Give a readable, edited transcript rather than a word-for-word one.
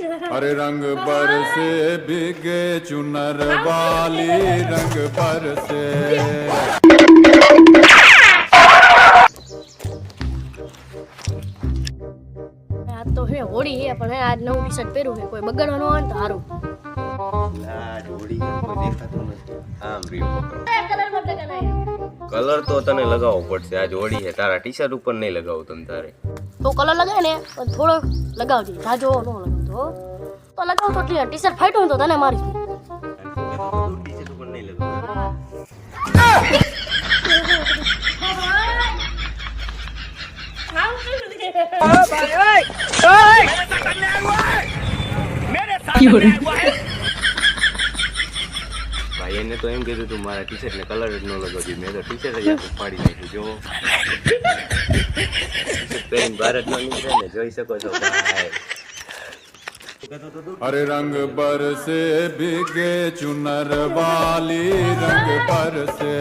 अरे रंग बरसे भीगे चुनर वाली रंग बरसे આ તો હે હોળી હે પણ આજ નવું ટી શર્ટ પહેર્યું છે કોઈ બગડવાનું હોય ને તો સારું આજ હોળી કોઈ દેખાતું નથી આમ રહ્યો કલર મત લગાના કલર તો તને લગાવવો પડશે આજ હોળી છે તારા ટી શર્ટ ઉપર નહીં લગાવું તમ તારે તો કલર લગાય ને પણ થોડો લગાવજે જાજો ન લગાવતો તો લગાવ તો ટી શર્ટ ફાટ્યું તો તને મારી ટી શર્ટ ઉપર નહીં લગાવું ભાઈ એને તો એમ કીધું તું મારા ટી શર્ટ ને કલર જ ન લગાવજો મેં તો ટી શર્ટ જ આખું ફાડી નાખ્યું જો પેન ભારતમાં નીકળે ને જોઈ શકો છો ભાઈ अरे रंग बरसे भीगे चुनर वाली रंग बरसे